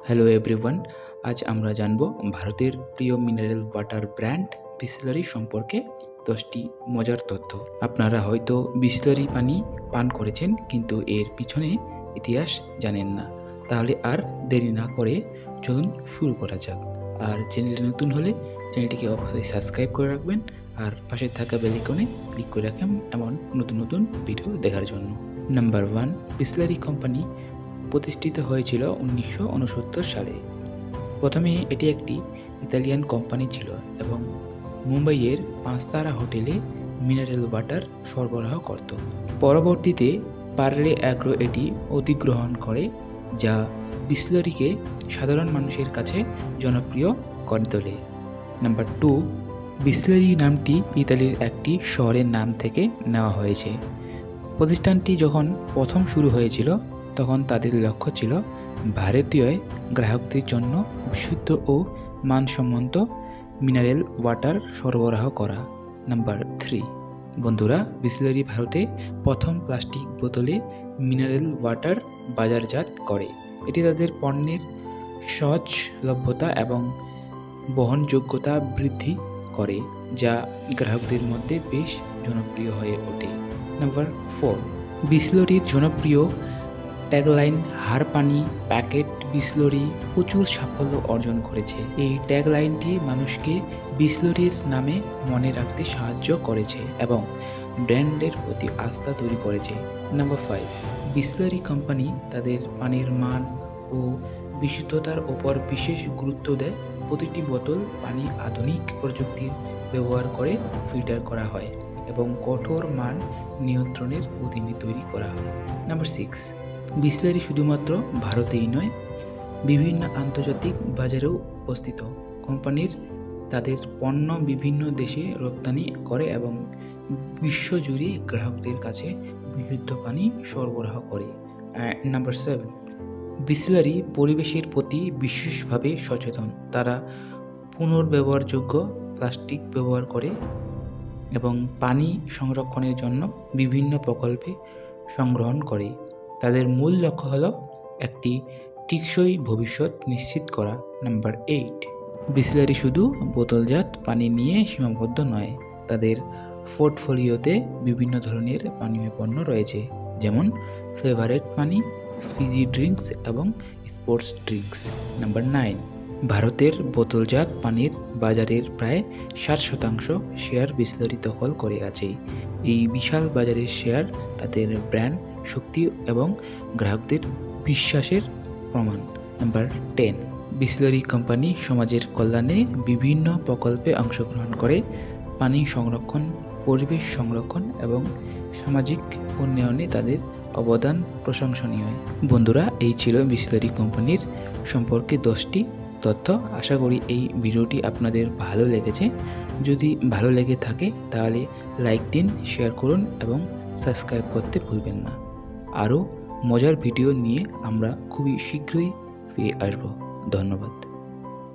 Hello everyone, আজ আমরা জানব ভারতের প্রিয় মিনারেল ওয়াটার ব্র্যান্ড বিসলারি সম্পর্কে 10টি মজার তথ্য। আপনারা হয়তো বিসলারি পানি পান করেছেন, কিন্তু এর পিছনে ইতিহাস জানেন না। তাহলে আর দেরি না করে চলুন শুরু করা যাক। আর চ্যানেলে নতুন হলে চ্যানেলটিকে অবশ্যই সাবস্ক্রাইব করে রাখবেন, আর পাশে থাকা বেল আইকনে ক্লিক করে রাখেন এমন নতুন নতুন ভিডিও দেখার জন্য। নাম্বার 1, বিসলারি কোম্পানি প্রতিষ্ঠিত হয়েছিল 1969 সালে। প্রথমে এটি একটি ইতালিয়ান কোম্পানি ছিল এবং মুম্বাইয়ের 5 তারা হোটেলে মিনারেল ওয়াটার সরবরাহ করত। পরবর্তীতে পার্লে অ্যাগ্রো এটি অধিগ্রহণ করে, যা বিসলারিকে সাধারণ মানুষের কাছে জনপ্রিয় করে তোলে। নাম্বার 2, বিসলারি নামটি ইতালির একটি শহরের নাম থেকে নেওয়া হয়েছে। প্রতিষ্ঠানটি যখন প্রথম শুরু হয়েছিল তখন তাদের লক্ষ্য ছিল ভারতীয় গ্রাহকদের জন্য বিশুদ্ধ ও মানসম্মত মিনারেল ওয়াটার সরবরাহ করা। নাম্বার 3, বন্ধুরা, বিসলারি ভারতে প্রথম প্লাস্টিক বোতলে মিনারেল ওয়াটার বাজারজাত করে। এটি তাদের পণ্যের সহজলভ্যতা এবং বহনযোগ্যতা বৃদ্ধি করে, যা গ্রাহকদের মধ্যে বেশ জনপ্রিয় হয়ে ওঠে। নাম্বার 4, বিসলারির জনপ্রিয় ট্যাগলাইন হার পানি প্যাকেট বিসলারি প্রচুর সাফল্য অর্জন করেছে। এই ট্যাগলাইনটি মানুষকে বিসলারির নামে মনে রাখতে সাহায্য করেছে এবং ব্র্যান্ডের প্রতি আস্থা তৈরি করেছে। নাম্বার 5, বিসলারি কোম্পানি তাদের পানির মান ও বিশুদ্ধতার ওপর বিশেষ গুরুত্ব দেয়। প্রতিটি বোতল পানি আধুনিক প্রযুক্তির ব্যবহার করে ফিল্টার করা হয় এবং কঠোর মান নিয়ন্ত্রণের অধীনে তৈরি করা হয়। নাম্বার 6, বিসলারি শুধুমাত্র ভারতেই নয়, বিভিন্ন আন্তর্জাতিক বাজারেও উপস্থিত। কোম্পানির তাদের পণ্য বিভিন্ন দেশে রপ্তানি করে এবং বিশ্বজুড়ে গ্রাহকদের কাছে বিশুদ্ধ পানি সরবরাহ করে। নাম্বার 7, বিসলারি পরিবেশের প্রতি বিশেষভাবে সচেতন। তারা পুনর্ব্যবহারযোগ্য প্লাস্টিক ব্যবহার করে এবং পানি সংরক্ষণের জন্য বিভিন্ন প্রকল্পে সংগ্রহণ করে। তাদের মূল লক্ষ্য হল একটি টেকসই ভবিষ্যৎ নিশ্চিত করা। নাম্বার 8, বিসলারি শুধু বোতলজাত পানি নিয়ে সীমাবদ্ধ নয়। তাদের পোর্টফোলিওতে বিভিন্ন ধরনের পানীয় পণ্য রয়েছে, যেমন ফেভারেট পানি, ফিজি ড্রিঙ্কস এবং স্পোর্টস ড্রিঙ্কস। নাম্বার 9, ভারতের বোতলজাত পানির বাজারের প্রায় 60% শেয়ার বিসলারি দখল করে আছে। এই বিশাল বাজারের শেয়ার তাদের ব্র্যান্ড শক্তি এবং গ্রাহকদের বিশ্বাসের প্রমাণ। নাম্বার 10, বিসলারি কোম্পানি সমাজের কল্যাণে বিভিন্ন প্রকল্পে অংশগ্রহণ করে। পানি সংরক্ষণ, পরিবেশ সংরক্ষণ এবং সামাজিক উন্নয়নে তাদের অবদান প্রশংসনীয়। বন্ধুরা, এই ছিল বিসলারি কোম্পানির সম্পর্কে 10টি তথ্য। আশা করি এই ভিডিওটি আপনাদের ভালো লেগেছে। যদি ভালো লেগে থাকে তাহলে লাইক দিন, শেয়ার করুন এবং সাবস্ক্রাইব করতে ভুলবেন না। আরও মজার ভিডিও নিয়ে আমরা খুবই শীঘ্রই ফিরে আসব। ধন্যবাদ।